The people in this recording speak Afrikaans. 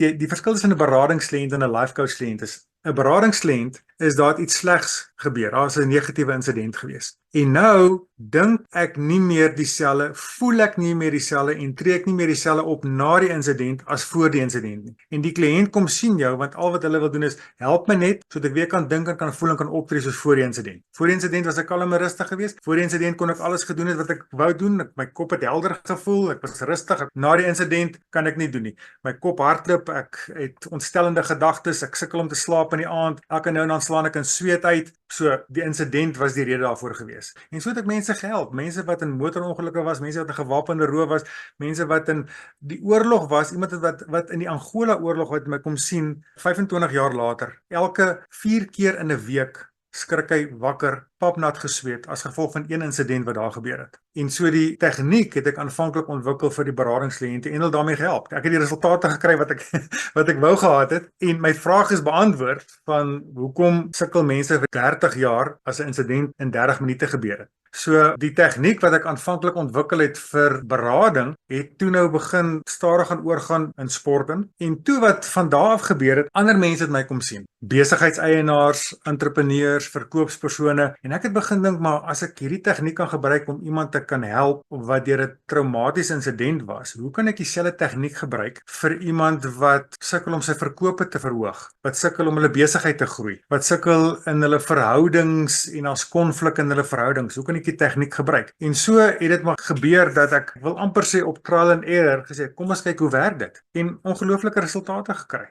Die verskil tussen 'n beradingskliënt en 'n life coach kliënt is 'n beradingskliënt is daar iets slegs gebeur. Daar is 'n negatiewe insident gewees. En nou dink ek nie meer dieselfde, voel ek nie meer dieselfde en tree ek nie meer dieselfde op na die insident as voor die insident nie. En die kliënt kom sien jou want al wat hulle wil doen is help my net sodat ek weer kan dink en kan voel en kan optree soos voor die insident. Voor die insident was ek kalm en rustig geweest. Voor die insident kon ek alles gedoen het wat ek wou doen. My kop het helder gevoel, ek was rustig. Na die insident kan ek nie doen nie. My kop hardloop, ek het ontstellende gedagtes, ek sukkel om te slaap in die aand. Elke nou en dan slaan ek in sweet uit. So die insident was die rede daarvoor gewees. En so het ek mense gehelp, mense wat in motorongelukke was, mense wat in gewapende roof was, mense wat in die oorlog was, iemand wat in die Angola oorlog wat my kom sien 25 jaar later. Elke 4 keer in 'n week skrik hy wakker, papnat gesweet as gevolg van een insident wat daar gebeur het. En so die tegniek het ek aanvanklik ontwikkel vir die beradingskliënte en hulle daarmee gehelp. Ek het die resultate gekry wat ek wat ek wou gehad het en my vraag is beantwoord van hoekom sukkel mense vir 30 jaar as 'n insident in 30 minute gebeur het. So die tegniek wat ek aanvanklik ontwikkel het vir berading het toe nou begin stadig gaan oorgaan in sport in. En toe wat van daar af gebeur het, ander mense het my kom sien. Besigheidseienaars, entrepreneurs, verkoopspersone en ek het begin dink maar as ek hierdie tegniek kan gebruik om iemand te kan help wat deur 'n traumatiese insident was, hoe kan ek dieselfde tegniek gebruik vir iemand wat sukkel om sy verkope te verhoog, wat sukkel om hulle besigheid te groei, wat sukkel in hulle verhoudings en as konflik in hulle verhoudings, hoe kan ek die tegniek gebruik? En so het dit maar gebeur dat ek wil amper sê op trial and error gesê, kom ons kyk hoe werk dit en ongelooflike resultate gekry.